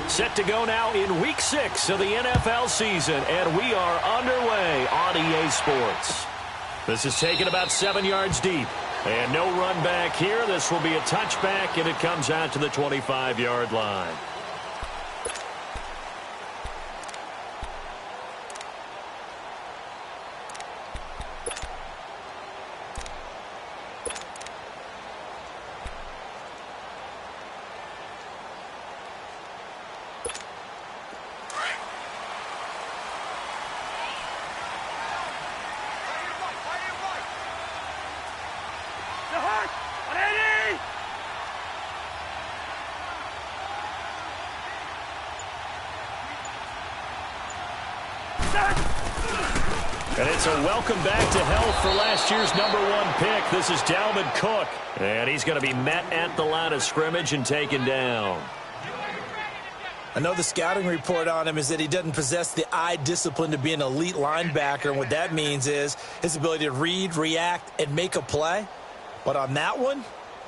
Set to go now in Week 6 of the NFL season, and we are underway on EA Sports. This is taken about 7 yards deep, and no run back here. This will be a touchback, and it comes out to the 25-yard line. And it's a welcome back to health for last year's #1 pick. This is Dalvin Cook. And he's going to be met at the line of scrimmage and taken down. I know the scouting report on him is that he doesn't possess the eye discipline to be an elite linebacker. And what that means is his ability to read, react, and make a play. But on that one,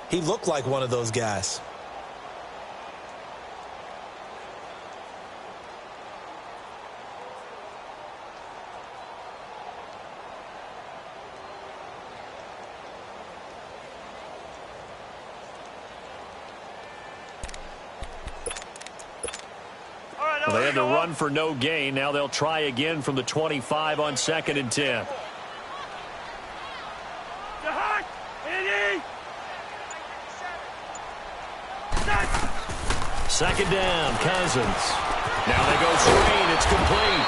he looked like one of those guys. Well, they had to run for no gain. Now they'll try again from the 25 on 2nd and 10. Second down, Cousins. Now they go screen. It's complete.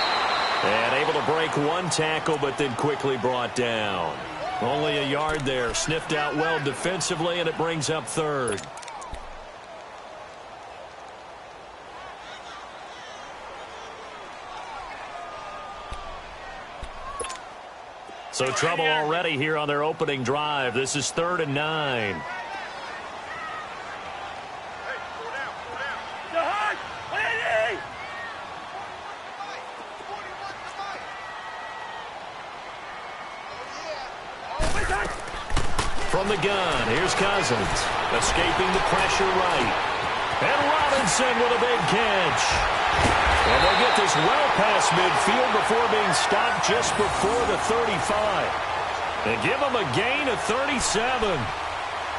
And able to break one tackle, but then quickly brought down. Only a yard there. Sniffed out well defensively, and it brings up 3rd. So trouble already here on their opening drive. This is 3rd and 9. From the gun, here's Cousins. Escaping the pressure right. And Robinson with a big catch. And they'll get this well past midfield before being stopped just before the 35. And give them a gain of 37.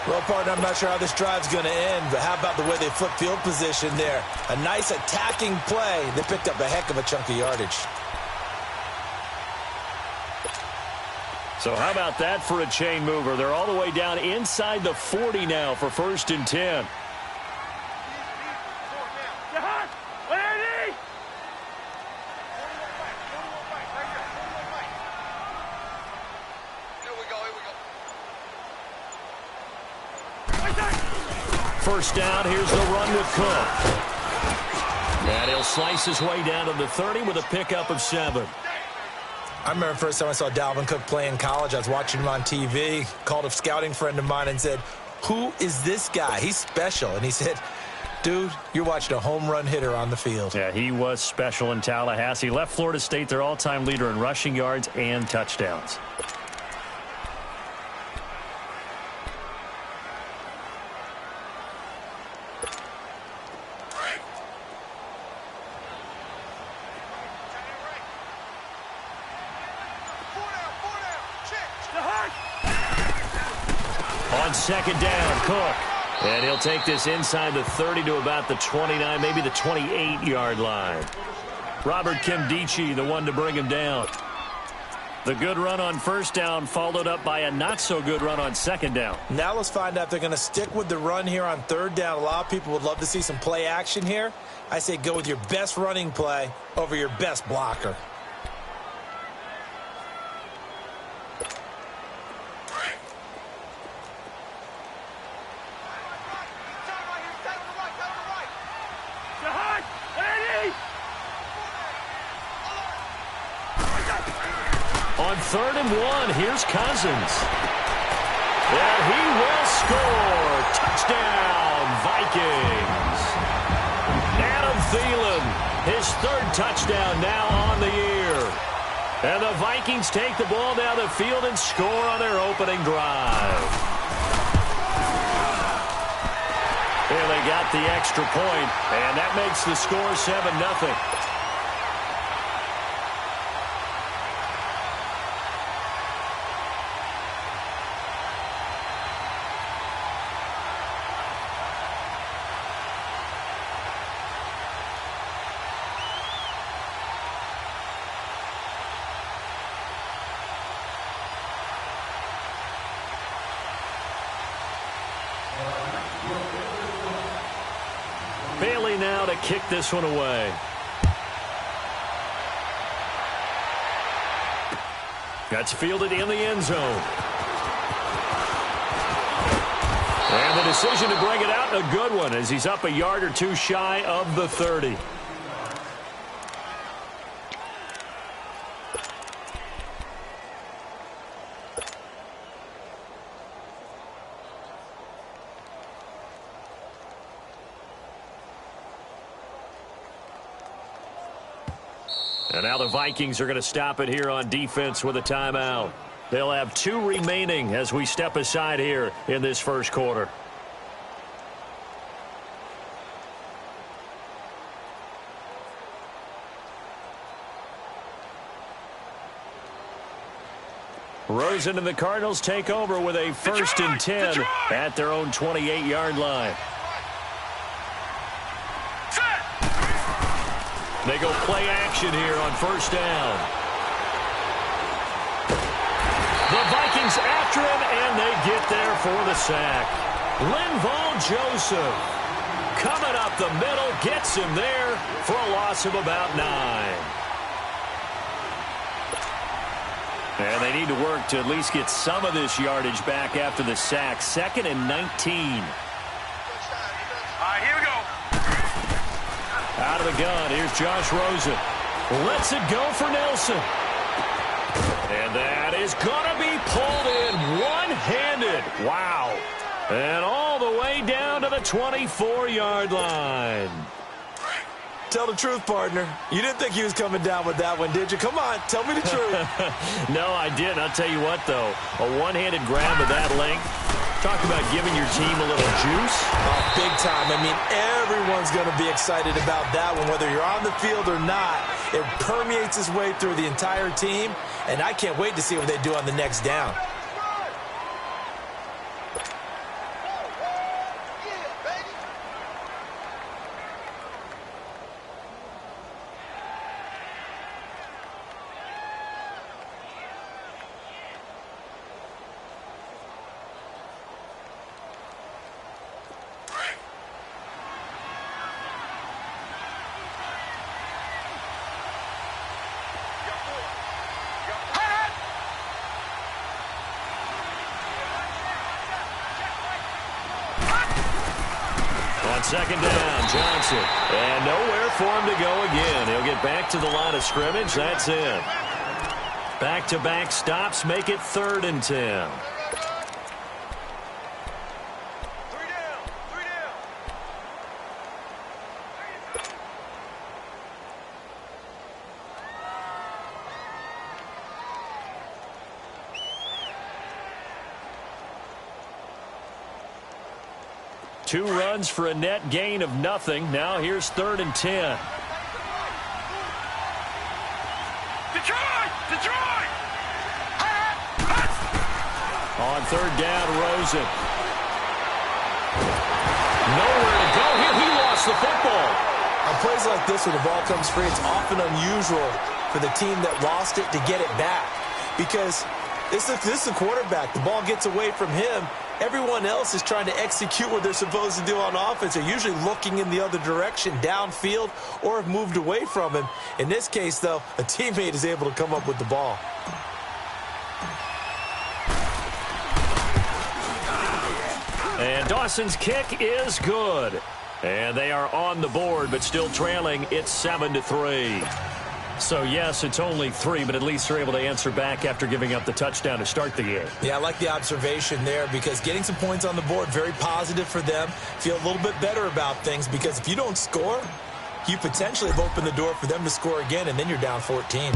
Well, partner, I'm not sure how this drive's going to end, but how about the way they flip field position there? A nice attacking play. They picked up a heck of a chunk of yardage. So how about that for a chain mover? They're all the way down inside the 40 now for 1st and 10. First down, here's the run with Cook. And he'll slice his way down to the 30 with a pickup of 7. I remember the first time I saw Dalvin Cook play in college. I was watching him on TV, called a scouting friend of mine and said, "Who is this guy? He's special." And he said, "Dude, you're watching a home run hitter on the field." Yeah, he was special in Tallahassee. Left Florida State their all-time leader in rushing yards and touchdowns. On 2nd down, Cook. And he'll take this inside the 30 to about the 29, maybe the 28-yard line. Robert Kimdichie, the one to bring him down. The good run on 1st down followed up by a not-so-good run on 2nd down. Now let's find out if they're going to stick with the run here on 3rd down. A lot of people would love to see some play action here. I say go with your best running play over your best blocker. On 3rd and 1, here's Cousins. And he will score. Touchdown, Vikings. Adam Thielen, his 3rd touchdown now on the year. And the Vikings take the ball down the field and score on their opening drive. And they got the extra point, and that makes the score 7-0. Bailey now to kick this one away. That's fielded in the end zone. And the decision to bring it out, a good one, as he's up a yard or two shy of the 30. And now the Vikings are going to stop it here on defense with a timeout. They'll have 2 remaining as we step aside here in this first quarter. Rosen and the Cardinals take over with a 1st and 10 at their own 28-yard line. They go play action here on 1st down. The Vikings after him, and they get there for the sack. Linval Joseph coming up the middle, gets him there for a loss of about 9. And they need to work to at least get some of this yardage back after the sack. 2nd and 19. All right, here we go. Out of the gun, here's Josh Rosen. Lets it go for Nelson. And that is going to be pulled in one-handed. Wow. And all the way down to the 24-yard line. Tell the truth, partner. You didn't think he was coming down with that one, did you? Come on, tell me the truth. No, I didn't. I'll tell you what, though. A one-handed grab of that length. Talk about giving your team a little juice. Oh, big time. I mean, everyone's going to be excited about that one, whether you're on the field or not. It permeates its way through the entire team, and I can't wait to see what they do on the next down. Second down, Johnson. And nowhere for him to go again. He'll get back to the line of scrimmage. That's it. Back-to-back stops make it 3rd and 10. Two runs for a net gain of nothing. Now here's 3rd and 10. Detroit! On 3rd down, Rosen. Nowhere to go here. He lost the football. On plays like this, when the ball comes free, it's often unusual for the team that lost it to get it back. Because this is the quarterback. The ball gets away from him. Everyone else is trying to execute what they're supposed to do on offense. They're usually looking in the other direction, downfield, or have moved away from him. In this case, though, a teammate is able to come up with the ball. And Dawson's kick is good. And they are on the board, but still trailing. It's 7-3. So, yes, it's only 3, but at least they're able to answer back after giving up the touchdown to start the game. Yeah, I like the observation there because getting some points on the board, very positive for them. Feel a little bit better about things because if you don't score, you potentially have opened the door for them to score again, and then you're down 14.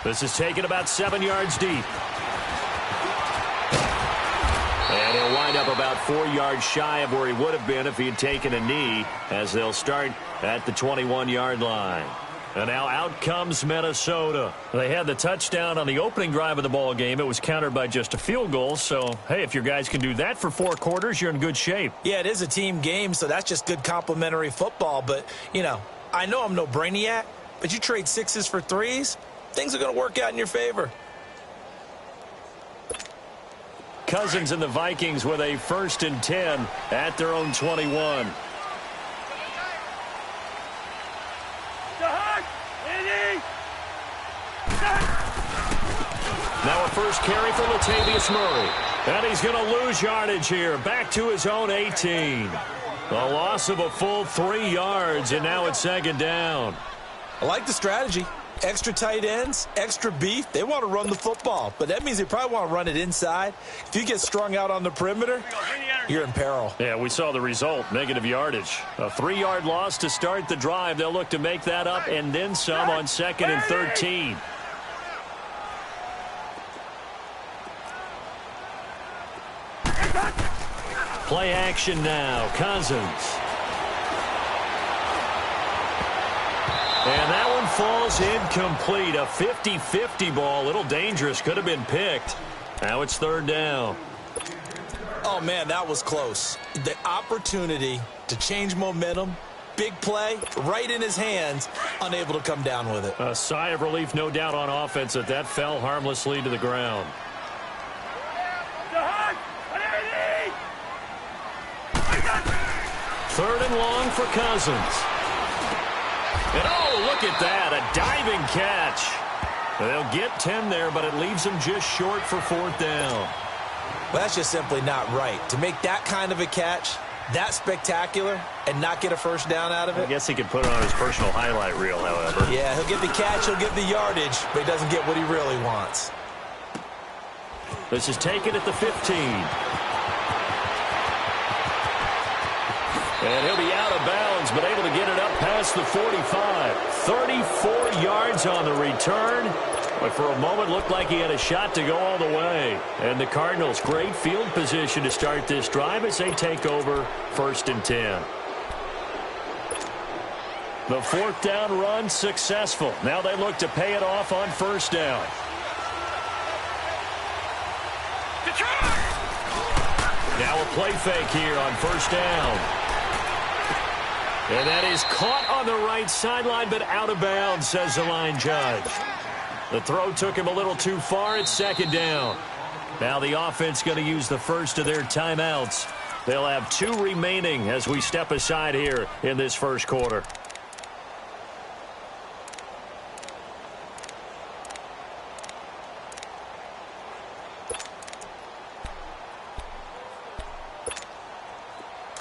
This is taken about 7 yards deep. about 4 yards shy of where he would have been if he had taken a knee, as they'll start at the 21-yard line. And now out comes Minnesota. They had the touchdown on the opening drive of the ball game. It was countered by just a field goal. So, hey, if your guys can do that for 4 quarters, you're in good shape. Yeah, it is a team game, so that's just good complimentary football. But, you know, I know I'm no brainiac, but you trade 6s for 3s, things are going to work out in your favor. Cousins and the Vikings with a 1st and 10 at their own 21. Now a first carry for Latavius Murray. And he's going to lose yardage here. Back to his own 18. A loss of a full 3 yards, and now it's 2nd down. I like the strategy. Extra tight ends, extra beef. They want to run the football, but that means they probably want to run it inside. If you get strung out on the perimeter, you're in peril. Yeah, we saw the result, negative yardage. A 3-yard loss to start the drive. They'll look to make that up and then some on 2nd and 13. Play action now. Cousins. And that one falls incomplete. A 50-50 ball. A little dangerous. Could have been picked. Now it's 3rd down. Oh, man, that was close. The opportunity to change momentum, big play, right in his hands, unable to come down with it. A sigh of relief, no doubt, on offense that fell harmlessly to the ground. 3rd and long for Cousins. And oh, look at that, a diving catch. They'll get 10 there, but it leaves them just short for 4th down. Well, that's just simply not right. To make that kind of a catch, that spectacular, and not get a 1st down out of it. I guess he could put it on his personal highlight reel, however. Yeah, he'll get the catch, he'll get the yardage, but he doesn't get what he really wants. This is taken at the 15. And he'll be out of bounds, but able to get it up past the 45. 34 yards on the return. But for a moment, looked like he had a shot to go all the way. And the Cardinals, great field position to start this drive as they take over 1st and 10. The 4th down run successful. Now they look to pay it off on 1st down. Now a play fake here on 1st down. And that is caught on the right sideline, but out of bounds, says the line judge. The throw took him a little too far. It's 2nd down. Now the offense going to use the first of their timeouts. They'll have 2 remaining as we step aside here in this 1st quarter.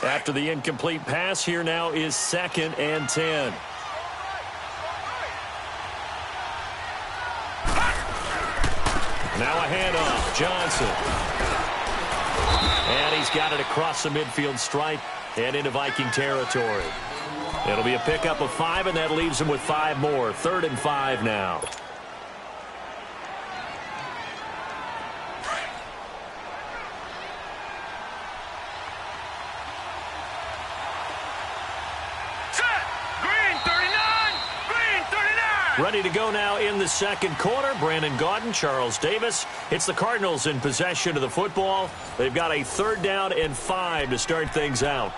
After the incomplete pass, here now is 2nd and 10. Now a handoff. Johnson. And he's got it across the midfield stripe and into Viking territory. It'll be a pickup of 5, and that leaves him with 5 more. 3rd and 5 now. Ready to go now in the 2nd quarter. Brandon Gaudin, Charles Davis. It's the Cardinals in possession of the football. They've got a 3rd down and 5 to start things out.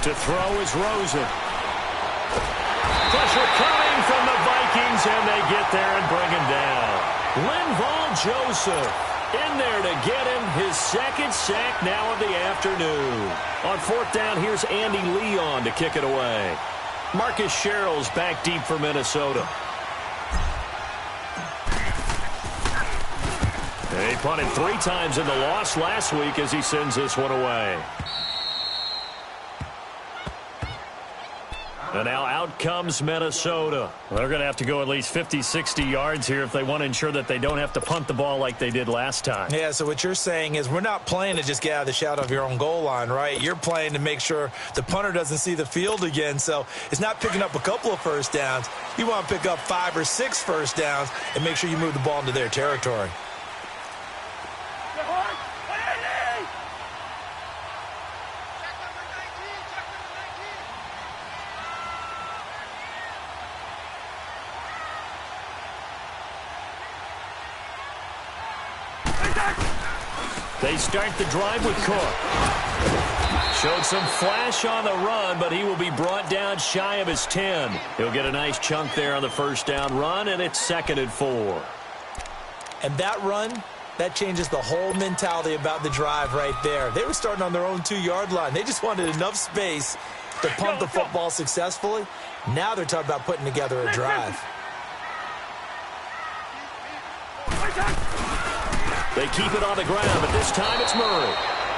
To throw is Rosen. Pressure coming from the Vikings, and they get there and bring him down. Linval Joseph in there to get him his 2nd sack now of the afternoon. On 4th down, here's Andy Leon to kick it away. Marcus Sherrill's back deep for Minnesota. He punted 3 times in the loss last week as he sends this one away. And now out comes Minnesota. They're going to have to go at least 50, 60 yards here if they want to ensure that they don't have to punt the ball like they did last time. Yeah, so what you're saying is we're not playing to just get out of the shadow of your own goal line, right? You're playing to make sure the punter doesn't see the field again. So it's not picking up a couple of first downs. You want to pick up 5 or 6 first downs and make sure you move the ball into their territory. They start the drive with Cook. Showed some flash on the run, but he will be brought down shy of his 10. He'll get a nice chunk there on the first down run, and it's 2nd and 4. And that run, that changes the whole mentality about the drive right there. They were starting on their own 2-yard line. They just wanted enough space to punt the football successfully. Now they're talking about putting together a drive. They keep it on the ground, but this time it's Murray.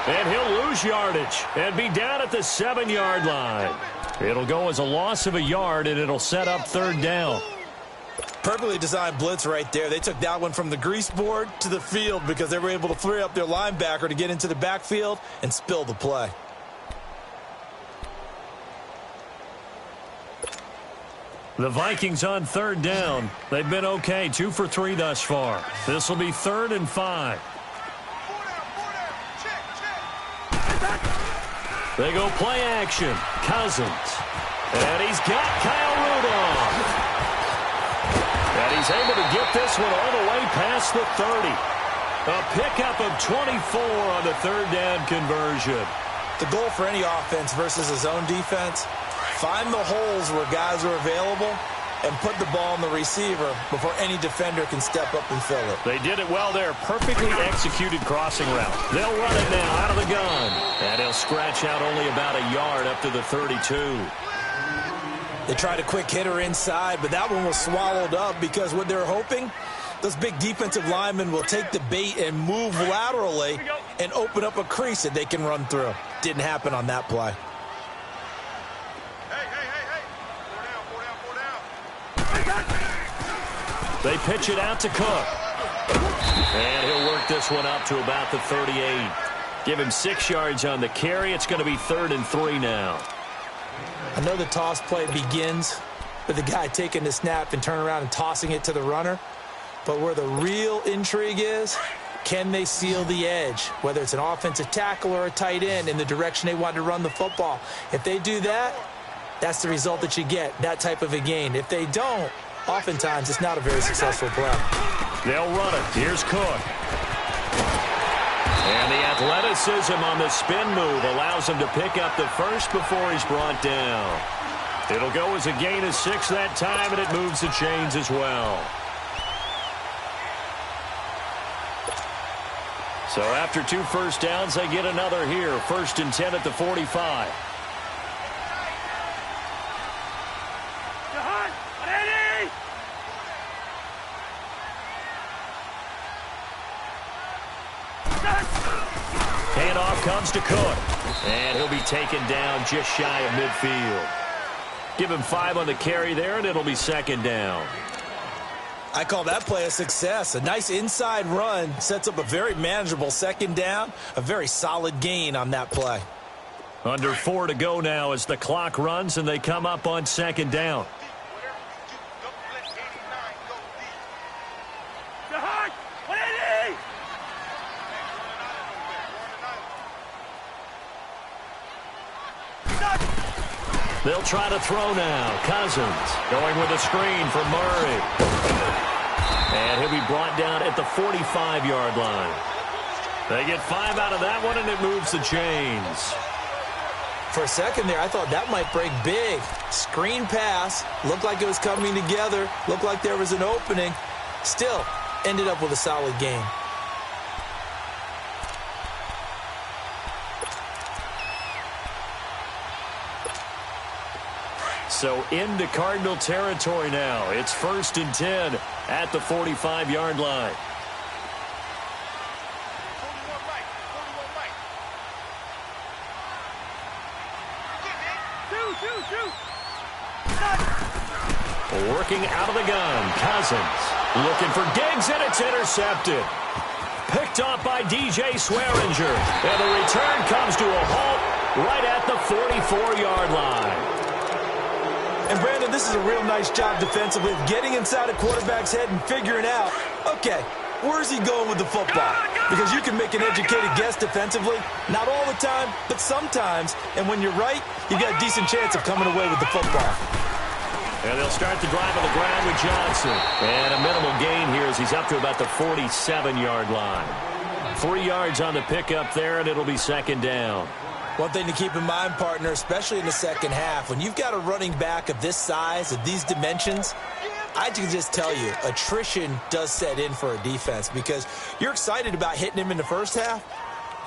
And he'll lose yardage and be down at the 7-yard line. It'll go as a loss of a yard, and it'll set up 3rd down. Perfectly designed blitz right there. They took that one from the grease board to the field because they were able to free up their linebacker to get into the backfield and spill the play. The Vikings on 3rd down. They've been okay, 2 for 3 thus far. This will be 3rd and 5. They go play action. Cousins. And he's got Kyle Rudolph. And he's able to get this one all the way past the 30. A pickup of 24 on the 3rd down conversion. The goal for any offense versus his own defense, find the holes where guys are available and put the ball on the receiver before any defender can step up and fill it. They did it well there. Perfectly executed crossing route. They'll run it now out of the gun. And he'll scratch out only about a yard up to the 32. They tried a quick hitter inside, but that one was swallowed up because what they're hoping, those big defensive linemen will take the bait and move laterally and open up a crease that they can run through. Didn't happen on that play. They pitch it out to Cook. And he'll work this one up to about the 38. Give him 6 yards on the carry. It's going to be 3rd and 3 now. I know the toss play begins with the guy taking the snap and turning around and tossing it to the runner. But where the real intrigue is, can they seal the edge, whether it's an offensive tackle or a tight end, in the direction they want to run the football? If they do that, that's the result that you get, that type of a gain. If they don't, oftentimes it's not a very successful play. They'll run it. Here's Cook. And the athleticism on the spin move allows him to pick up the first before he's brought down. It'll go as a gain of 6 that time, and it moves the chains as well. So after 2 first downs, they get another here. 1st and 10 at the 45. Handoff comes to Cook. And he'll be taken down just shy of midfield. Give him 5 on the carry there, and it'll be 2nd down. I call that play a success. A nice inside run sets up a very manageable 2nd down. A very solid gain on that play. Under 4 to go now as the clock runs, and they come up on 2nd down. They'll try to throw now. Cousins going with a screen for Murray. And he'll be brought down at the 45-yard line. They get 5 out of that one, and it moves the chains. For a second there, I thought that might break big. Screen pass. Looked like it was coming together. Looked like there was an opening. Still, ended up with a solid gain. So into Cardinal territory now. It's 1st and 10 at the 45-yard line. Working out of the gun, Cousins. Looking for Diggs, and it's intercepted. Picked off by DJ Swearinger. And the return comes to a halt right at the 44-yard line. And, Brandon, this is a real nice job defensively of getting inside a quarterback's head and figuring out, okay, where's he going with the football? Because you can make an educated guess defensively. Not all the time, but sometimes. And when you're right, you've got a decent chance of coming away with the football. And they'll start the drive on the ground with Johnson. And a minimal gain here as he's up to about the 47-yard line. 3 yards on the pickup there, and it'll be second down. One thing to keep in mind, partner, especially in the second half, when you've got a running back of this size, of these dimensions, I can just tell you, attrition does set in for a defense because you're excited about hitting him in the first half.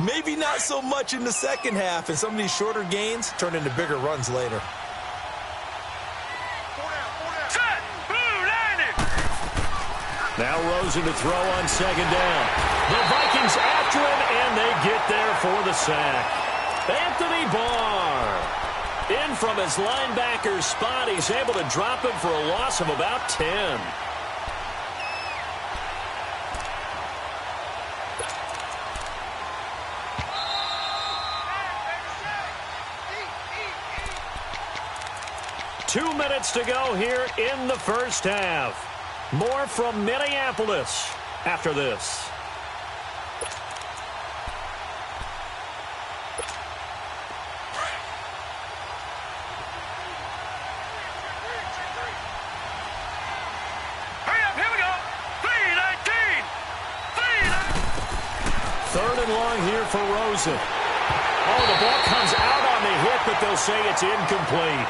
Maybe not so much in the second half, and some of these shorter gains turn into bigger runs later. Now Rosen to throw on second down. The Vikings after him, and they get there for the sack. Anthony Barr in from his linebacker spot. He's able to drop him for a loss of about 10. Two minutes to go here in the first half. More from Minneapolis after this. Third and long here for Rosen. Oh, the ball comes out on the hit, but they'll say it's incomplete.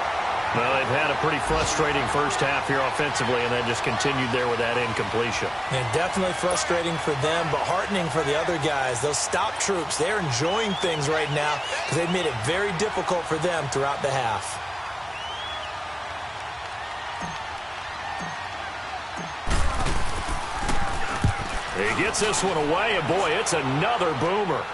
Well, they've had a pretty frustrating first half here offensively, and then just continued there with that incompletion. And definitely frustrating for them, but heartening for the other guys. Those stop troops, they're enjoying things right now because they've made it very difficult for them throughout the half. He gets this one away, and boy, it's another boomer.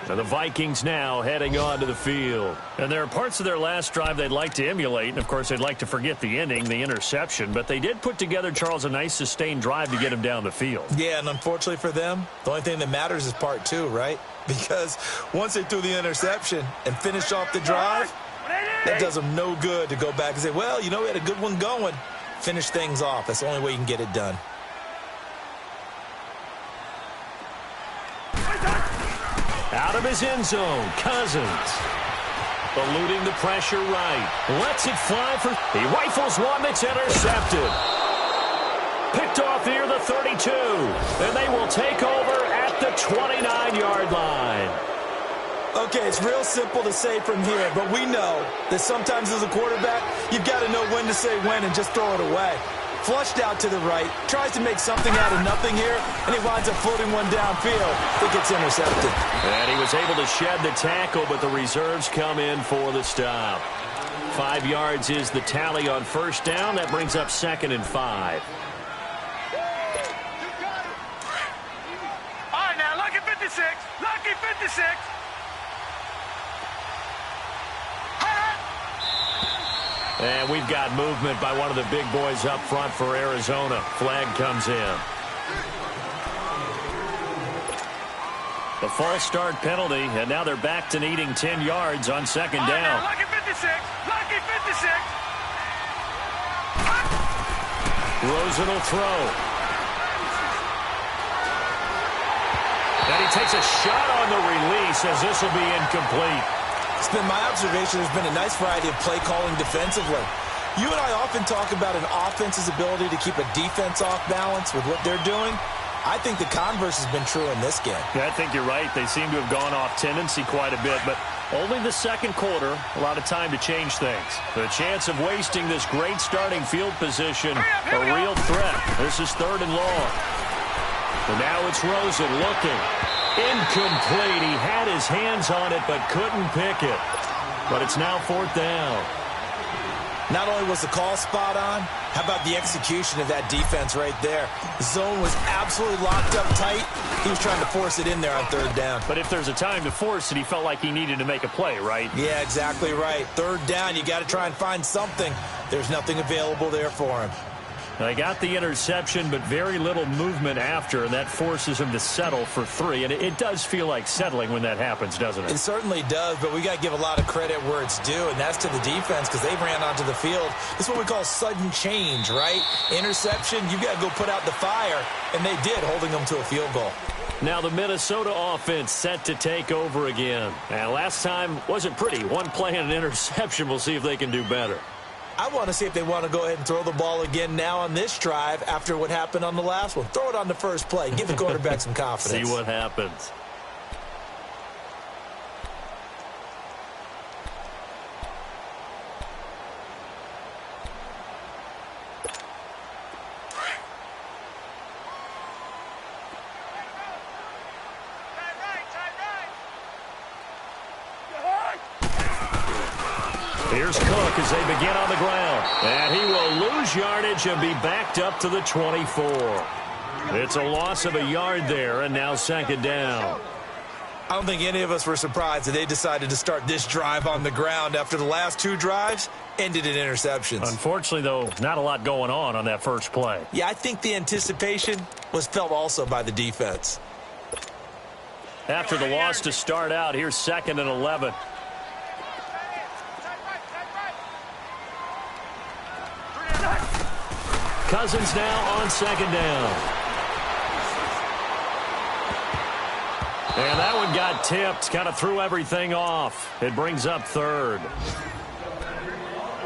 And the Vikings now heading onto the field. And there are parts of their last drive they'd like to emulate. And, of course, they'd like to forget the ending, the interception. But they did put together, Charles, a nice sustained drive to get him down the field. Yeah, and unfortunately for them, the only thing that matters is part two, right? Because once they threw the interception and finished off the drive, that does them no good to go back and say, well, you know, we had a good one going. Finish things off. That's the only way you can get it done. Out of his end zone, Cousins. Eluding the pressure right. Lets it fly for... He rifles one that's intercepted. Picked off near the 32. And they will take over at the 29-yard line. Okay, it's real simple to say from here, but we know that sometimes as a quarterback, you've got to know when to say when and just throw it away. Flushed out to the right, tries to make something out of nothing here, and he winds up floating one downfield. It gets intercepted. And he was able to shed the tackle, but the reserves come in for the stop. 5 yards is the tally on first down. That brings up 2nd and 5. All right, now, lucky 56. Lucky 56. And we've got movement by one of the big boys up front for Arizona. Flag comes in. The false start penalty, and now they're back to needing 10 yards on second down. Lucky 56. Lucky 56. Rosen will throw. And he takes a shot on the release as this will be incomplete. It's been my observation there's been a nice variety of play calling defensively. You and I often talk about an offense's ability to keep a defense off balance with what they're doing. I think the converse has been true in this game. Yeah, I think you're right. They seem to have gone off tendency quite a bit, but only the second quarter, a lot of time to change things. The chance of wasting this great starting field position, a real threat. This is 3rd and long. And now it's Rosen looking. Incomplete. He had his hands on it but couldn't pick it. But it's now 4th down. Not only was the call spot on, how about the execution of that defense right there? The zone was absolutely locked up tight. He was trying to force it in there on third down. But if there's a time to force it, he felt like he needed to make a play, right? Yeah, exactly right. Third down, you got to try and find something. There's nothing available there for him. They got the interception, but very little movement after, and that forces him to settle for 3. And it does feel like settling when that happens, doesn't it? It certainly does, but we got to give a lot of credit where it's due, and that's to the defense because they ran onto the field. This is what we call sudden change, right? Interception, you got to go put out the fire, and they did, holding them to a field goal. Now the Minnesota offense set to take over again. And last time wasn't pretty. One play and an interception. We'll see if they can do better. I want to see if they want to go ahead and throw the ball again now on this drive after what happened on the last one. Throw it on the first play. Give the quarterback some confidence. See what happens. Here's Cook as they begin on the ground. And he will lose yardage and be backed up to the 24. It's a loss of a yard there, and now second down. I don't think any of us were surprised that they decided to start this drive on the ground after the last 2 drives ended in interceptions. Unfortunately, though, not a lot going on that first play. Yeah, I think the anticipation was felt also by the defense. After the loss to start out, here's 2nd and 11. Cousins now on second down. And that one got tipped, kind of threw everything off. It brings up 3rd.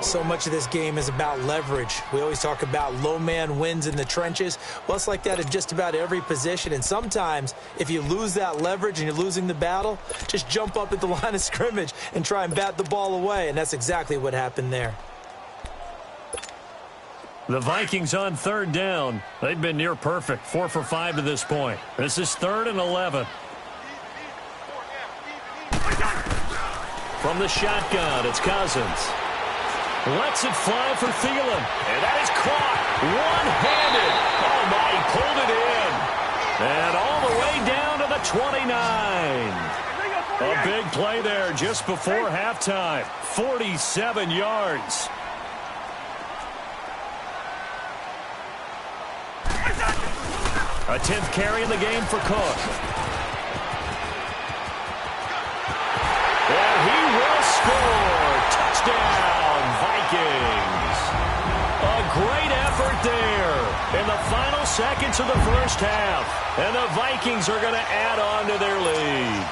So much of this game is about leverage. We always talk about low man wins in the trenches. Well, it's like that at just about every position. And sometimes, if you lose that leverage and you're losing the battle, just jump up at the line of scrimmage and try and bat the ball away. And that's exactly what happened there. The Vikings on 3rd down. They've been near perfect, 4 for 5 to this point. This is 3rd and 11. From the shotgun, it's Cousins. Lets it fly for Thielen. And that is caught one-handed. Oh, my, he pulled it in. And all the way down to the 29. A big play there just before halftime. 47 yards. A 10th carry in the game for Cook. And he will score. Touchdown, Vikings. A great effort there in the final seconds of the first half. And the Vikings are going to add on to their lead.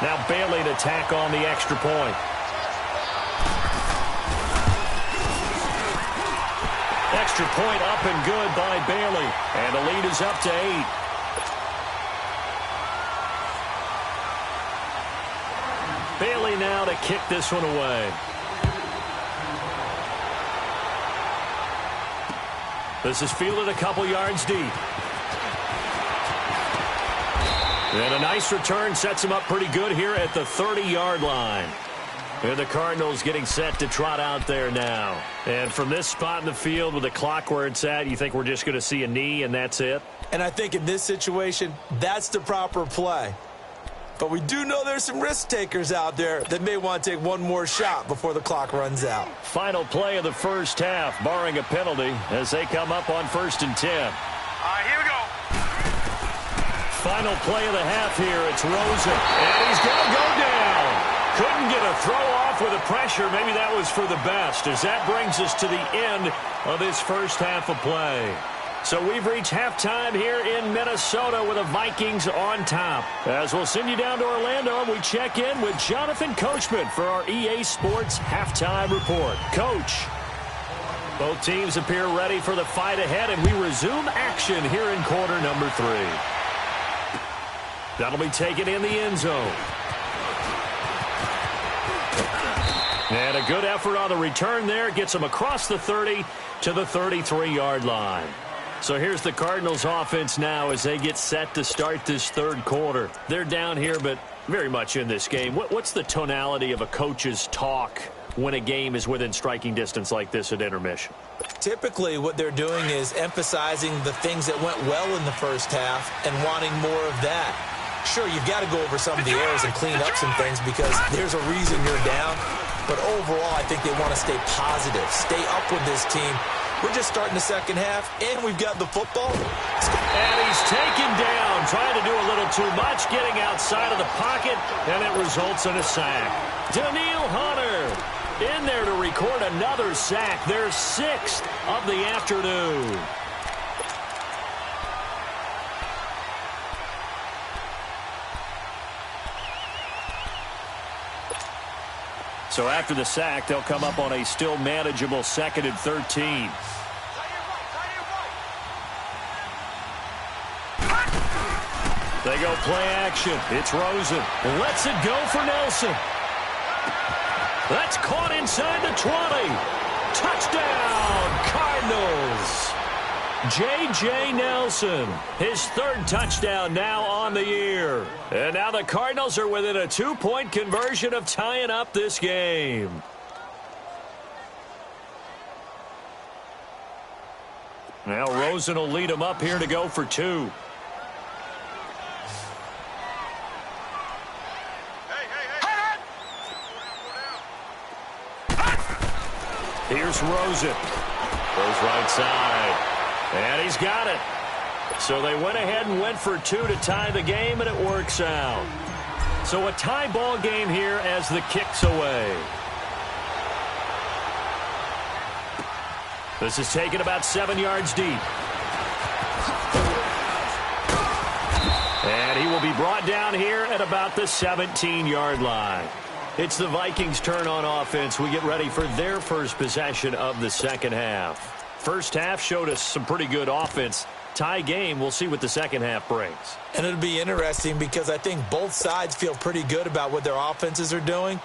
Now Bailey to tack on the extra point. Extra point up and good by Bailey. And the lead is up to 8. Bailey now to kick this one away. This is fielded a couple yards deep. And a nice return sets him up pretty good here at the 30-yard line. And the Cardinals getting set to trot out there now. And from this spot in the field with the clock where it's at, you think we're just going to see a knee and that's it? And I think in this situation, that's the proper play. But we do know there's some risk takers out there that may want to take one more shot before the clock runs out. Final play of the first half, barring a penalty, as they come up on 1st and 10. All right, here we go. Final play of the half here. It's Rosen. And he's going to go down. Couldn't get a throw off with the pressure. Maybe that was for the best, as that brings us to the end of this first half of play. So we've reached halftime here in Minnesota with the Vikings on top. As we'll send you down to Orlando, and we check in with Jonathan Coachman for our EA Sports Halftime Report. Coach, both teams appear ready for the fight ahead, and we resume action here in quarter number 3. That'll be taken in the end zone. And a good effort on the return there. Gets them across the 30 to the 33-yard line. So here's the Cardinals offense now as they get set to start this third quarter. They're down here, but very much in this game. What's the tonality of a coach's talk when a game is within striking distance like this at intermission? Typically, what they're doing is emphasizing the things that went well in the first half and wanting more of that. Sure, you've got to go over some of the errors and clean up some things because there's a reason you're down. But overall, I think they want to stay positive, stay up with this team. We're just starting the second half, and we've got the football. And he's taken down, trying to do a little too much, getting outside of the pocket, and it results in a sack. Daniil Hunter in there to record another sack, their 6th of the afternoon. So after the sack, they'll come up on a still manageable 2nd and 13. They go play action. It's Rosen. Lets it go for Nelson. That's caught inside the 20. Touchdown, Cardinals. J.J. Nelson, his 3rd touchdown now on the year. And now the Cardinals are within a 2-point conversion of tying up this game. Now Rosen will lead them up here to go for 2. Here's Rosen. Goes right side. And he's got it. So they went ahead and went for 2 to tie the game, and it works out. So a tie ball game here as the kick's away. This is taken about 7 yards deep. And he will be brought down here at about the 17-yard line. It's the Vikings' turn on offense. We get ready for their first possession of the second half. First half showed us some pretty good offense. Tie game, we'll see what the second half brings. And it'll be interesting because I think both sides feel pretty good about what their offenses are doing.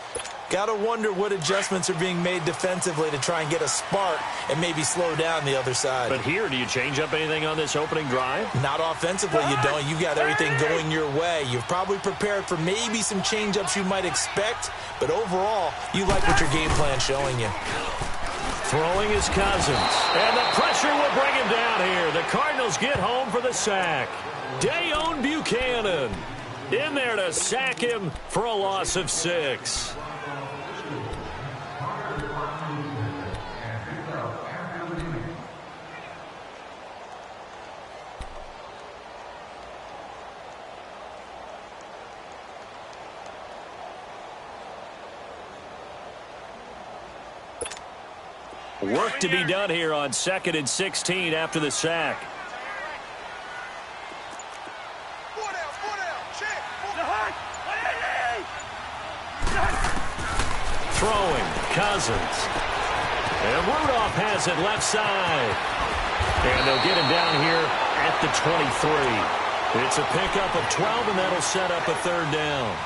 Got to wonder what adjustments are being made defensively to try and get a spark and maybe slow down the other side. But here, do you change up anything on this opening drive? Not offensively, you don't. You've got everything going your way. You've probably prepared for maybe some change-ups you might expect, but overall, you like what your game plan's showing you. Throwing is Cousins. And the pressure will bring him down here. The Cardinals get home for the sack. Dayon Buchanan in there to sack him for a loss of 6. Work to be done here on 2nd and 16 after the sack. Throwing, Cousins. And Rudolph has it left side. And they'll get him down here at the 23. It's a pickup of 12, and that'll set up a 3rd down.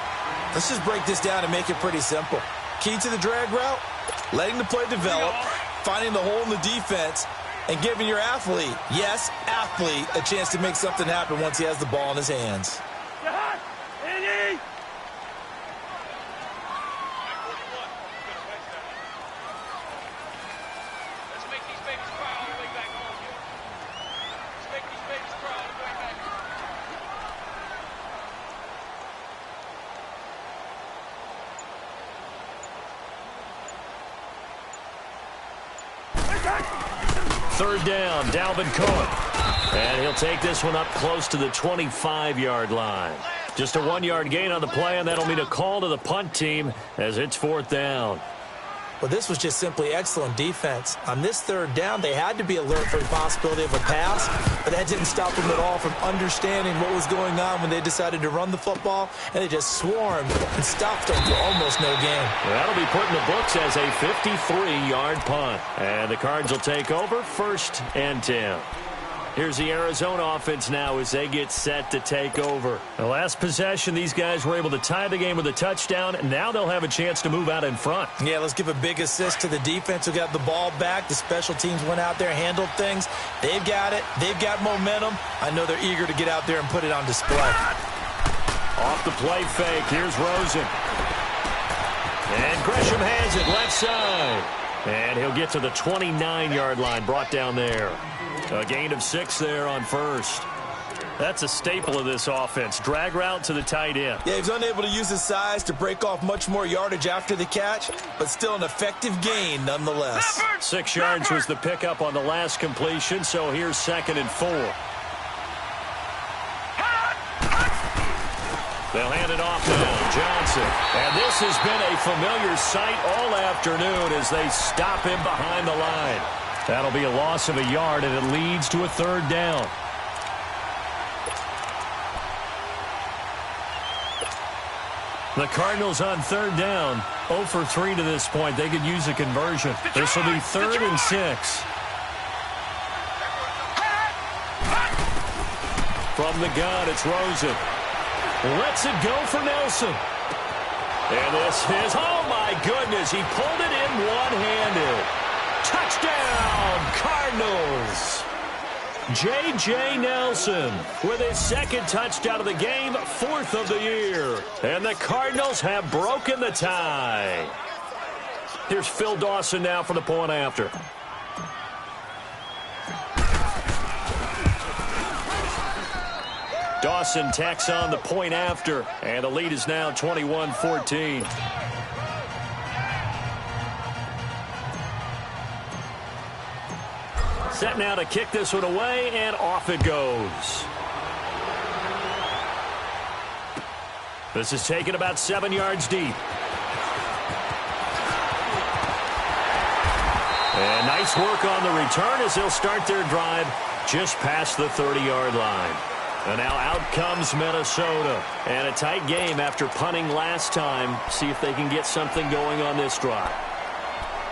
Let's just break this down and make it pretty simple. Key to the drag route, letting the play develop, finding the hole in the defense, and giving your athlete, yes, athlete, a chance to make something happen once he has the ball in his hands. Third down, Dalvin Cook. And he'll take this one up close to the 25-yard line. Just a 1-yard gain on the play, and that'll mean a call to the punt team as it's 4th down. Well, this was just simply excellent defense. On this 3rd down, they had to be alert for the possibility of a pass, but that didn't stop them at all from understanding what was going on when they decided to run the football, and they just swarmed and stopped them for almost no gain. That'll be put in the books as a 53-yard punt. And the Cards will take over 1st and 10. Here's the Arizona offense now as they get set to take over. The last possession, these guys were able to tie the game with a touchdown. Now they'll have a chance to move out in front. Yeah, let's give a big assist to the defense who got the ball back. The special teams went out there, handled things. They've got it. They've got momentum. I know they're eager to get out there and put it on display. Off the play fake. Here's Rosen. And Gresham has it left side. And he'll get to the 29-yard line, brought down there. A gain of 6 there on first. That's a staple of this offense. Drag route to the tight end. Yeah, he's unable to use his size to break off much more yardage after the catch, but still an effective gain nonetheless. 6 yards was the pickup on the last completion, so here's 2nd and 4. They'll hand it off now. Johnson. And this has been a familiar sight all afternoon as they stop him behind the line. That'll be a loss of a yard, and it leads to a 3rd down. The Cardinals on 3rd down, 0 for 3 to this point. They could use a conversion. This will be 3rd and 6. From the gun, it's Rosen. Lets it go for Nelson. And this is, oh my goodness, he pulled it in one-handed. Touchdown, Cardinals. J.J. Nelson with his 2nd touchdown of the game, 4th of the year. And the Cardinals have broken the tie. Here's Phil Dawson now for the point after. Dawson tacks on the point after, and the lead is now 21-14. Set now to kick this one away, and off it goes. This is taken about 7 yards deep. And nice work on the return as they'll start their drive just past the 30-yard line. And now out comes Minnesota. And a tight game after punting last time. See if they can get something going on this drive.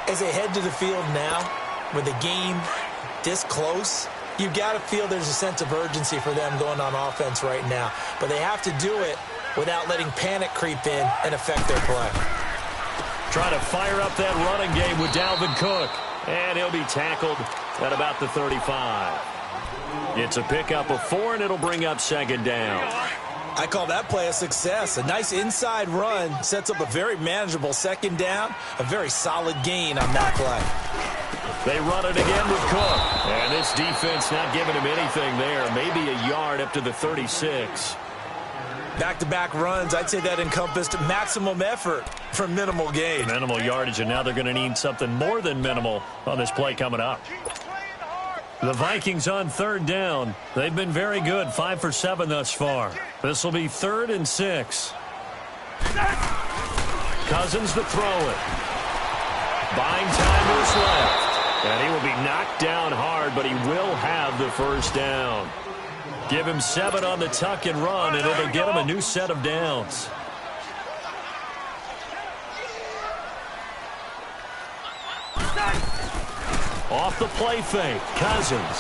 As they head to the field now, with the game this close, you've got to feel there's a sense of urgency for them going on offense right now. But they have to do it without letting panic creep in and affect their play. Trying to fire up that running game with Dalvin Cook. And he'll be tackled at about the 35. It's a pickup of 4, and it'll bring up 2nd down. I call that play a success. A nice inside run sets up a very manageable 2nd down. A very solid gain on that play. They run it again with Cook. And this defense not giving him anything there. Maybe a yard up to the 36. Back-to-back runs, I'd say that encompassed maximum effort for minimal gain. Minimal yardage, and now they're going to need something more than minimal on this play coming up. The Vikings on 3rd down. They've been very good, 5 for 7 thus far. This will be 3rd and 6. Cousins to throw it. Buying time is left. And he will be knocked down hard, but he will have the 1st down. Give him 7 on the tuck and run, and it'll get him a new set of downs. Off the play fake, Cousins.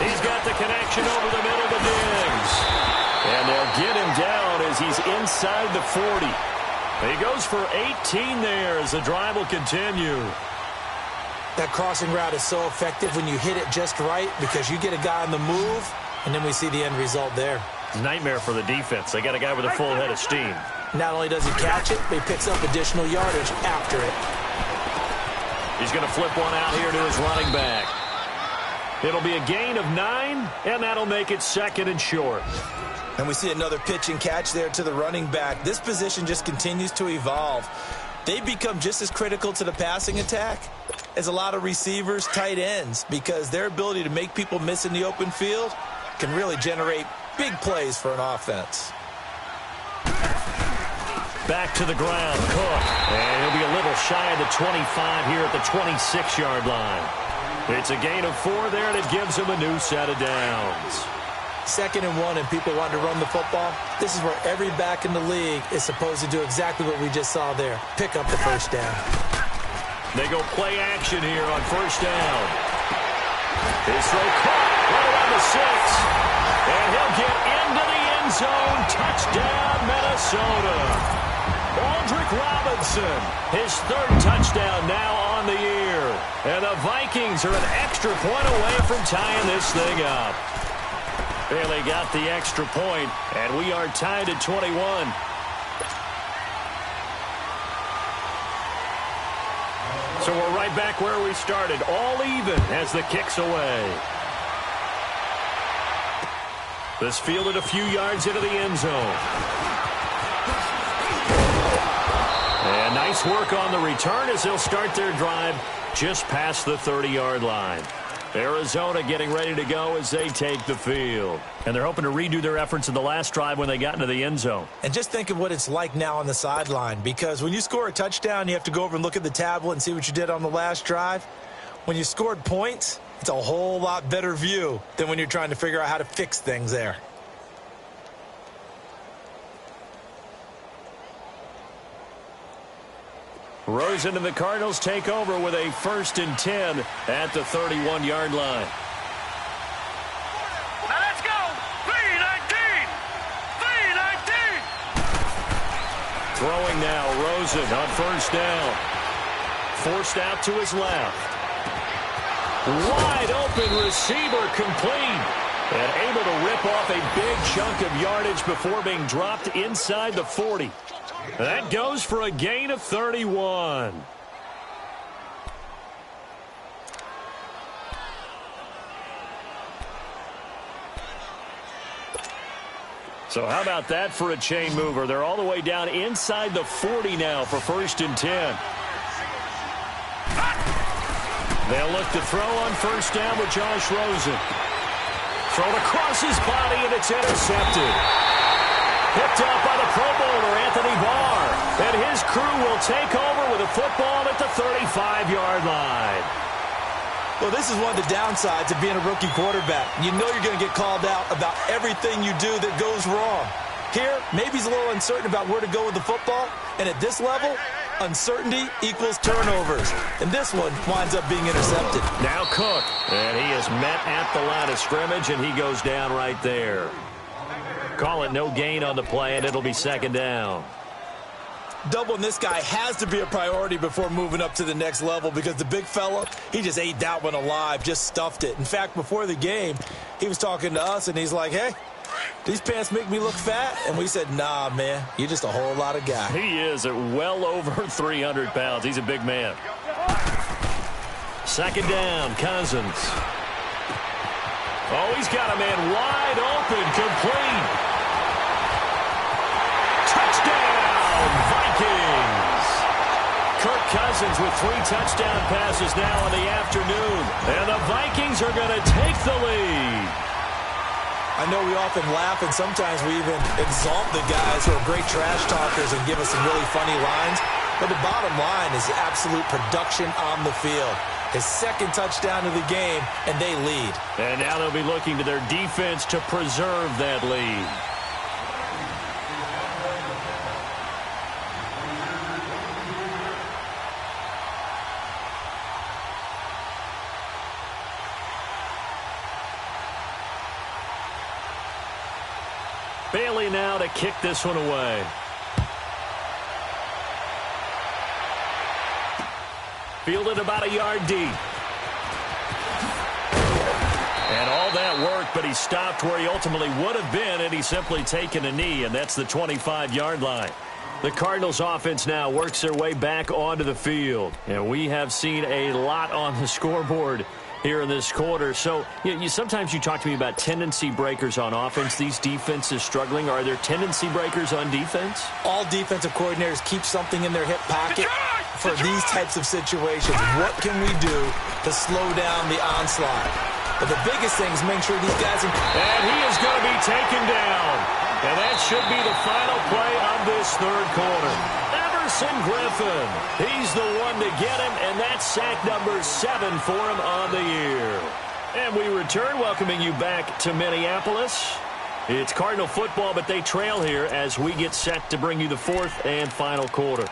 He's got the connection over the middle to Diggs. And they'll get him down as he's inside the 40. He goes for 18 there as the drive will continue. That crossing route is so effective when you hit it just right because you get a guy on the move, and then we see the end result there. Nightmare for the defense. They got a guy with a full head of steam. Not only does he catch it, but he picks up additional yardage after it. He's going to flip one out here to his running back. It'll be a gain of 9, and that'll make it 2nd and short. And we see another pitch and catch there to the running back. This position just continues to evolve. They become just as critical to the passing attack as a lot of receivers, tight ends, because their ability to make people miss in the open field can really generate big plays for an offense. Back to the ground, Cook. And he'll be a little shy of the 25 here at the 26-yard line. It's a gain of 4 there, and it gives him a new set of downs. 2nd and 1, and people want to run the football. This is where every back in the league is supposed to do exactly what we just saw there. Pick up the 1st down. They go play action here on 1st down. His throw caught right around the 6. And he'll get into the end zone. Touchdown, Minnesota. Aldrick Robinson, his 3rd touchdown now on the year. And the Vikings are an extra point away from tying this thing up. Bailey got the extra point, and we are tied at 21. right back where we started, all even as the kick's away. This fielded a few yards into the end zone. And nice work on the return as they'll start their drive just past the 30-yard line. Arizona getting ready to go as they take the field. And they're hoping to redo their efforts in the last drive when they got into the end zone. And just think of what it's like now on the sideline, because when you score a touchdown, you have to go over and look at the tablet and see what you did on the last drive. When you scored points, it's a whole lot better view than when you're trying to figure out how to fix things there. Rosen and the Cardinals take over with a 1st and 10 at the 31-yard line. Now let's go. 3-19. 3-19. Throwing now, Rosen on 1st down. Forced out to his left. Wide open receiver complete. And able to rip off a big chunk of yardage before being dropped inside the 40. That goes for a gain of 31. So how about that for a chain mover? They're all the way down inside the 40 now for 1st and 10. They'll look to throw on 1st down with Josh Rosen. Thrown across his body, and it's intercepted. Picked up by the Pro Bowler, Anthony Barr. And his crew will take over with a football at the 35-yard line. Well, this is one of the downsides of being a rookie quarterback. You know you're going to get called out about everything you do that goes wrong. Here, maybe he's a little uncertain about where to go with the football. And at this level, uncertainty equals turnovers. And this one winds up being intercepted. Now Cook. And he is met at the line of scrimmage, and he goes down right there. Call it no gain on the play, and it'll be 2nd down. Doubling this guy has to be a priority before moving up to the next level, because the big fella, he just ate that one alive, just stuffed it. In fact, before the game, he was talking to us, and he's like, hey, these pants make me look fat? And we said, nah, man, you're just a whole lot of guy. He is at well over 300 pounds. He's a big man. 2nd down, Cousins. Oh, he's got a man wide open, complete. Touchdown, Vikings. Kirk Cousins with 3 touchdown passes now in the afternoon. And the Vikings are going to take the lead. I know we often laugh, and sometimes we even exalt the guys who are great trash talkers and give us some really funny lines. But the bottom line is absolute production on the field. His 2nd touchdown of the game, and they lead. And now they'll be looking to their defense to preserve that lead. Bailey now to kick this one away. Fielded about a yard deep. And all that worked, but he stopped where he ultimately would have been, and he's simply taken a knee, and that's the 25-yard line. The Cardinals offense now works their way back onto the field. And we have seen a lot on the scoreboard here in this quarter. So sometimes you talk to me about tendency breakers on offense. These defenses struggling. Are there tendency breakers on defense? All defensive coordinators keep something in their hip pocket for these types of situations. What can we do to slow down the onslaught? But the biggest thing is make sure these guys... And he is going to be taken down. And that should be the final play of this 3rd quarter. Everson Griffin. He's the one to get him, and that's sack number 7 for him on the year. And we return, welcoming you back to Minneapolis. It's Cardinal football, but they trail here as we get set to bring you the 4th and final quarter.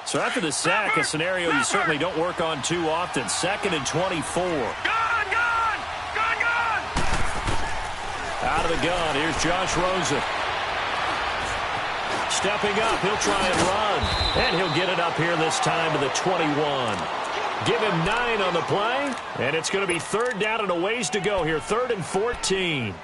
So after the sack, a scenario you certainly don't work on too often. 2nd and 24. Gun! Out of the gun, here's Josh Rosen. Stepping up, he'll try and run. And he'll get it up here this time to the 21. Give him 9 on the play. And it's going to be third down and a ways to go here. 3rd and 14.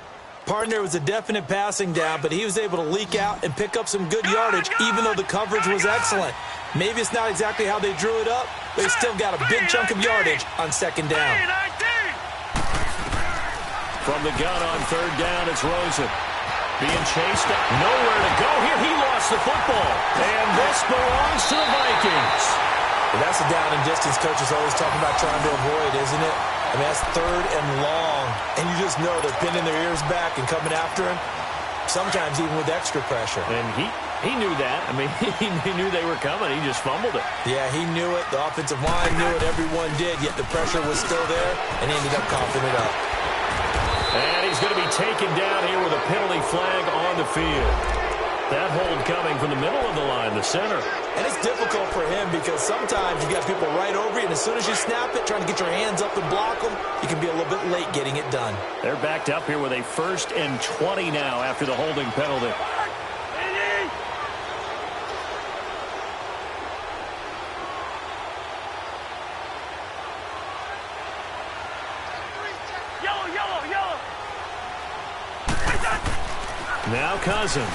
Partner, was a definite passing down, but he was able to leak out and pick up some good yardage, even though the coverage was excellent. Maybe it's not exactly how they drew it up, but he still got a big chunk of yardage on 2nd down. From the gun on 3rd down, it's Rosen. Being chased up. Nowhere to go here. He lost the football. And this belongs to the Vikings. Well, that's a down and distance coach is always talking about trying to avoid, isn't it? I mean, that's 3rd and long. And you just know they're pinning their ears back and coming after him, sometimes even with extra pressure. And he knew that. I mean, he knew they were coming. He just fumbled it. Yeah, he knew it. The offensive line knew it. Everyone did, yet the pressure was still there, and he ended up coughing it up. And he's going to be taken down here with a penalty flag on the field. That hold coming from the middle of the line, the center. And it's difficult for him because sometimes you got people right over you, and as soon as you snap it, trying to get your hands up and block them, you can be a little bit late getting it done. They're backed up here with a 1st and 20 now after the holding penalty. Now Cousins.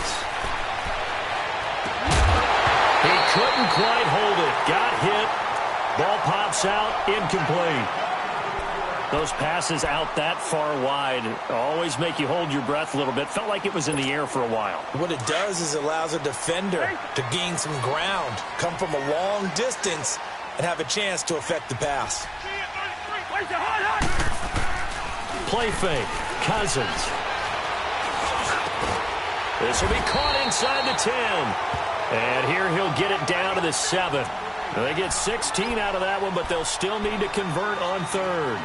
He couldn't quite hold it. Got hit. Ball pops out. Incomplete. Those passes out that far wide always make you hold your breath a little bit. Felt like it was in the air for a while. What it does is it allows a defender to gain some ground, come from a long distance, and have a chance to affect the pass. Play fake. Cousins. This will be caught inside the 10. And here he'll get it down to the 7. They get 16 out of that one, but they'll still need to convert on 3rd.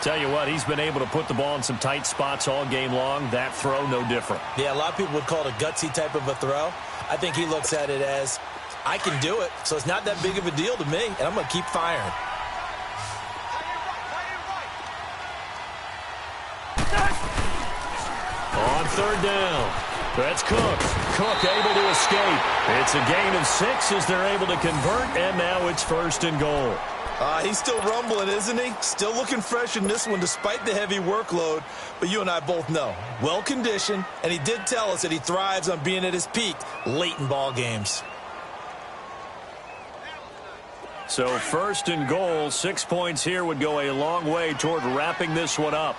Tell you what, he's been able to put the ball in some tight spots all game long. That throw, no different. Yeah, a lot of people would call it a gutsy type of a throw. I think he looks at it as, I can do it, so it's not that big of a deal to me, and I'm going to keep firing. On 3rd down. That's Cook. Cook able to escape. It's a gain of 6 as they're able to convert, and now it's 1st and goal. He's still rumbling, isn't he? Still looking fresh in this one despite the heavy workload. But you and I both know, well-conditioned, and he did tell us that he thrives on being at his peak late in ball games. So 1st and goal, 6 points here would go a long way toward wrapping this one up.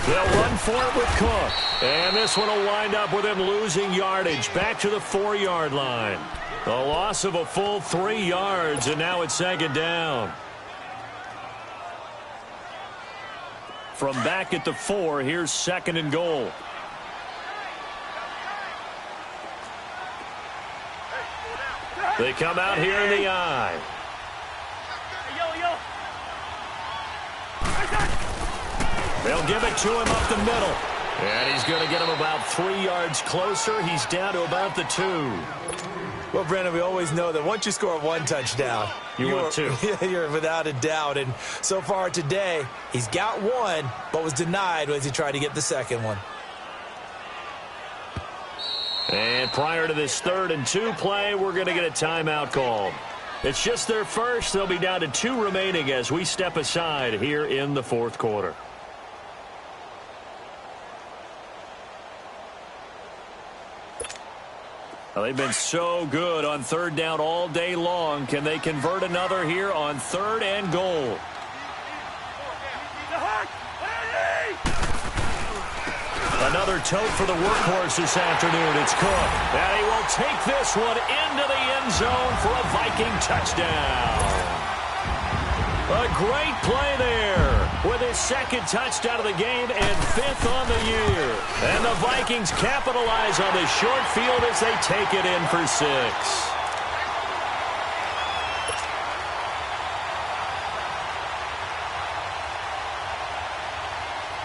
They'll run for it with Cook. And this one will wind up with him losing yardage back to the 4-yard line. A loss of a full 3 yards, and now it's 2nd down. From back at the 4, here's 2nd and goal. They come out here in the eye. They'll give it to him up the middle. And he's going to get him about 3 yards closer. He's down to about the 2. Well, Brandon, we always know that once you score 1 touchdown, want 2. You're without a doubt. And so far today, he's got 1, but was denied as he tried to get the 2nd one. And prior to this 3rd and 2 play, we're going to get a timeout called. It's just their first. They'll be down to 2 remaining as we step aside here in the 4th quarter. Well, they've been so good on 3rd down all day long. Can they convert another here on 3rd and goal? Another tote for the workhorse this afternoon. It's Cook. And he will take this one into the end zone for a Viking touchdown. A great play there with his 2nd touchdown of the game and 5th on the year. And the Vikings capitalize on the short field as they take it in for 6.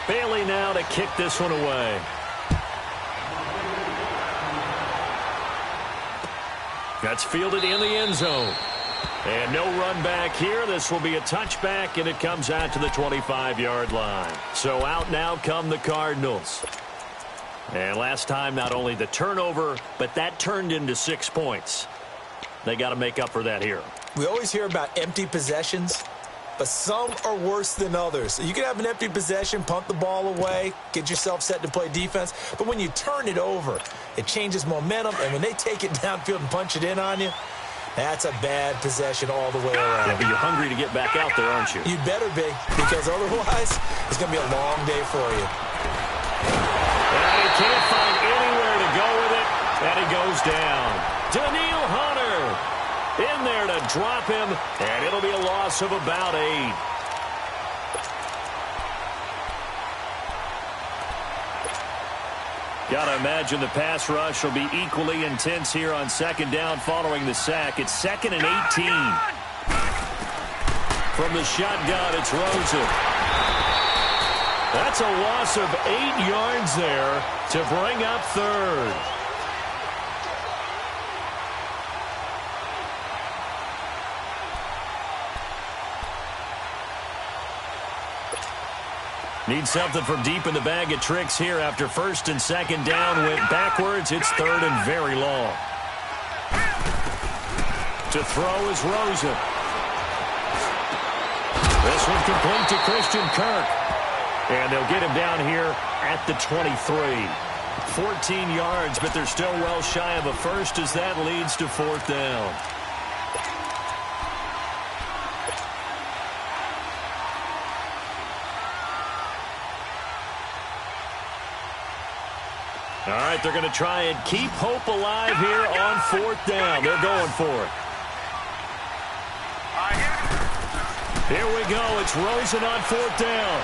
Bailey now to kick this one away. That's fielded in the end zone. And no run back here. This will be a touchback, and it comes out to the 25-yard line. So out now come the Cardinals. And last time, not only the turnover, but that turned into 6 points. They got to make up for that here. We always hear about empty possessions, but some are worse than others. You can have an empty possession, punt the ball away, get yourself set to play defense, but when you turn it over, it changes momentum, and when they take it downfield and punch it in on you, that's a bad possession all the way around. Yeah, but you're hungry to get back out there, aren't you? You better be, because otherwise, it's going to be a long day for you. And he can't find anywhere to go with it, and he goes down. Daniil Hunter in there to drop him, and it'll be a loss of about 8. Got to imagine the pass rush will be equally intense here on second down following the sack. It's 2nd and 18. From the shotgun, it's Rosen. That's a loss of 8 yards there to bring up 3rd. Need something from deep in the bag of tricks here after 1st and 2nd down went backwards. It's 3rd and very long. To throw is Rosen. This one complete to Christian Kirk. And they'll get him down here at the 23. 14 yards, but they're still well shy of a first as that leads to 4th down. All right, they're going to try and keep hope alive here on 4th down. They're going for it. Here we go. It's Rosen on 4th down.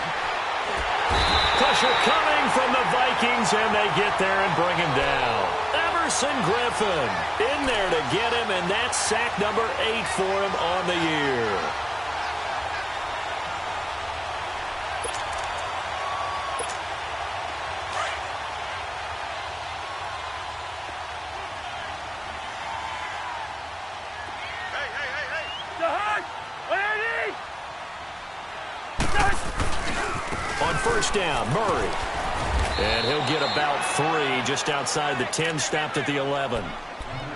Pressure coming from the Vikings, and they get there and bring him down. Everson Griffin in there to get him, and that's sack number 8 for him on the year. On 1st down, Murray. And he'll get about 3 just outside the 10, stopped at the 11.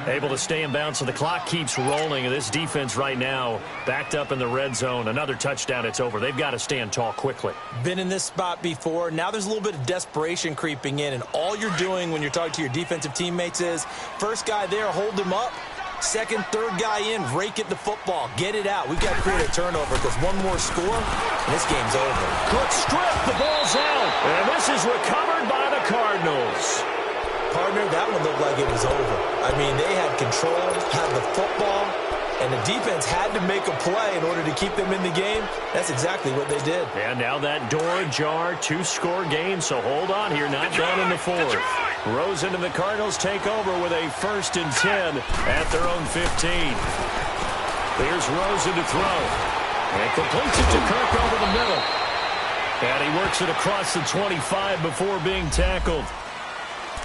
Able to stay in bounds, so the clock keeps rolling. And this defense right now backed up in the red zone. Another touchdown, it's over. They've got to stand tall quickly. Been in this spot before. Now there's a little bit of desperation creeping in, and all you're doing when you're talking to your defensive teammates is first guy there, hold him up. Second, third guy in, rake at the football. Get it out. We've got to create a turnover because one more score, and this game's over. Good strip. The ball's out. And this is recovered by the Cardinals. Partner, that one looked like it was over. I mean, they had control, had the football, and the defense had to make a play in order to keep them in the game. That's exactly what they did. And now that door ajar, 2-score game, so hold on here. Not done in the 4th. Rosen and the Cardinals take over with a 1st and 10 at their own 15. Here's Rosen to throw. And completes it to Kirk over the middle. And he works it across the 25 before being tackled.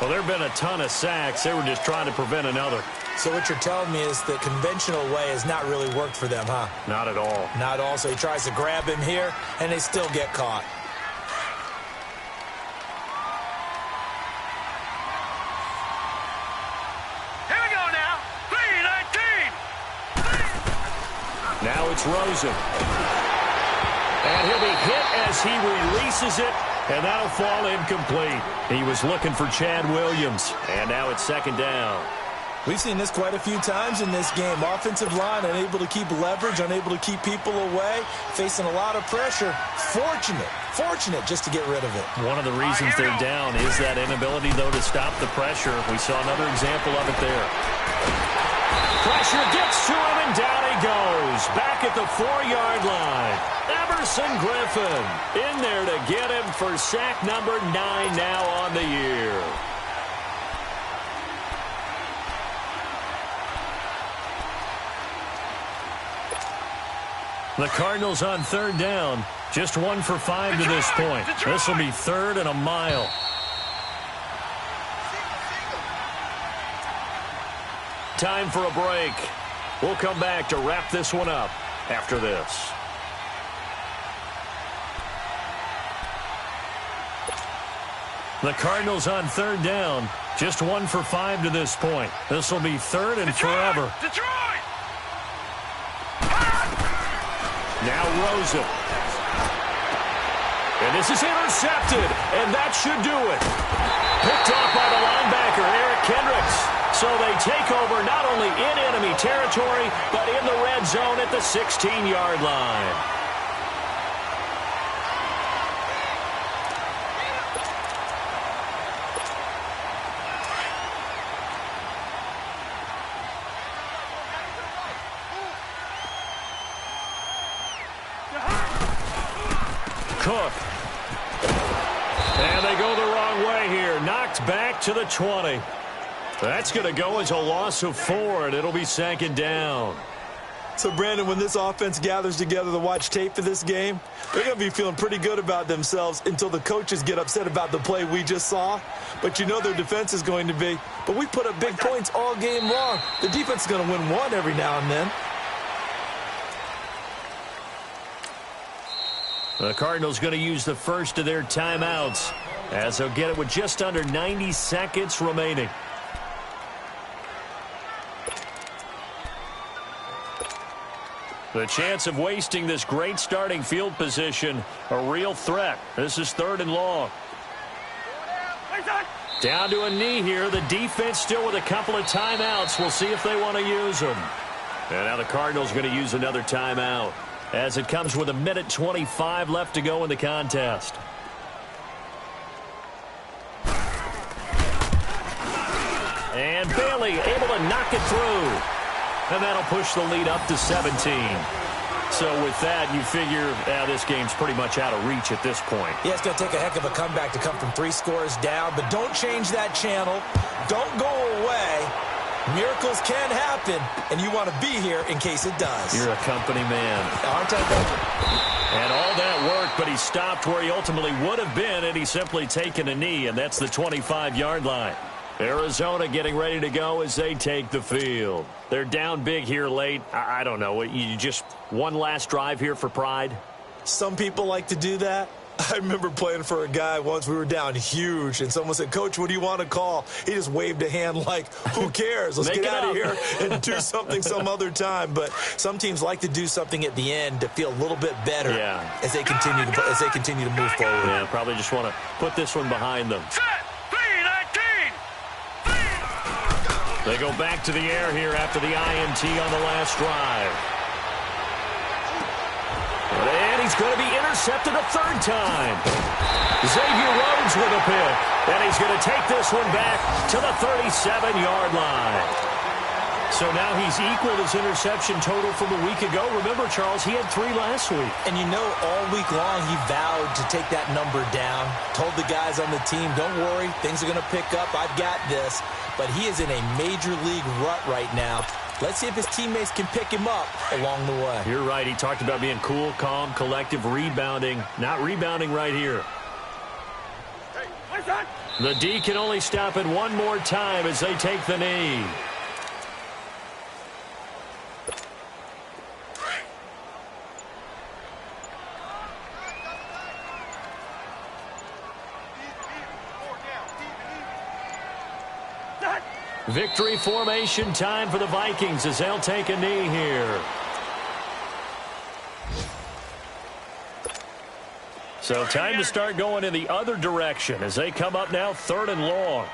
Well, there have been a ton of sacks. They were just trying to prevent another. So what you're telling me is the conventional way has not really worked for them, huh? Not at all. Not at all. So he tries to grab him here, and they still get caught. Here we go now. 3-19. Now it's Rosen. And he'll be hit as he releases it, and that'll fall incomplete. He was looking for Chad Williams, and now it's 2nd down. We've seen this quite a few times in this game. Offensive line unable to keep leverage, unable to keep people away, facing a lot of pressure. Fortunate just to get rid of it. One of the reasons they're down is that inability, though, to stop the pressure. We saw another example of it there. Pressure gets to him, and down he goes. Back at the 4-yard line. Everson Griffin in there to get him for sack number 9 now on the year. The Cardinals on 3rd down. Just 1 for 5 to this point. This will be 3rd and a mile. Time for a break. We'll come back to wrap this one up after this. The Cardinals on third down. Just 1 for 5 to this point. This will be third and forever. Detroit! Now Rosen. And this is intercepted, and that should do it. Picked off by the linebacker, Eric Kendricks. So they take over not only in enemy territory, but in the red zone at the 16-yard line. Cook. And they go the wrong way here. Knocked back to the 20. That's going to go as a loss of 4, and it'll be 2nd down. So, Brandon, when this offense gathers together to watch tape for this game, they're going to be feeling pretty good about themselves until the coaches get upset about the play we just saw. But you know their defense is going to be, but we put up big points all game long. The defense is going to win one every now and then. The Cardinals going to use the first of their timeouts as they'll get it with just under 90 seconds remaining. The chance of wasting this great starting field position, a real threat. This is 3rd and long. Down to a knee here. The defense still with a couple of timeouts. We'll see if they want to use them. And now the Cardinals going to use another timeout as it comes with 1:25 left to go in the contest. And Bailey able to knock it through. And that'll push the lead up to 17. So with that, you figure this game's pretty much out of reach at this point. Yeah, it's going to take a heck of a comeback to come from 3 scores down. But don't change that channel. Don't go away. Miracles can happen, and you want to be here in case it does. You're a company man. Aren't I, Becky? And all that work, but he stopped where he ultimately would have been, and he's simply taken a knee, and that's the 25-yard line. Arizona getting ready to go as they take the field. They're down big here late. I don't know. You just one last drive here for pride? Some people like to do that. I remember playing for a guy once. We were down huge, and someone said, "Coach, what do you want to call?" He just waved a hand like, who cares? Let's get out of here and do something some other time. But some teams like to do something at the end to feel a little bit better as they continue to move forward. Yeah, probably just want to put this one behind them. They go back to the air here after the INT on the last drive. And he's going to be intercepted a 3rd time. Xavier Rhodes with a pick. And he's going to take this one back to the 37-yard line. So now he's equaled his interception total from a week ago. Remember, Charles, he had 3 last week. And you know, all week long he vowed to take that number down. Told the guys on the team, don't worry, things are going to pick up. I've got this. But he is in a major league rut right now. Let's see if his teammates can pick him up along the way. You're right. He talked about being cool, calm, collective, rebounding. Not rebounding right here. The D can only stop it one more time as they take the knee. Victory formation time for the Vikings as they'll take a knee here. So time to start going in the other direction as they come up now 3rd and long.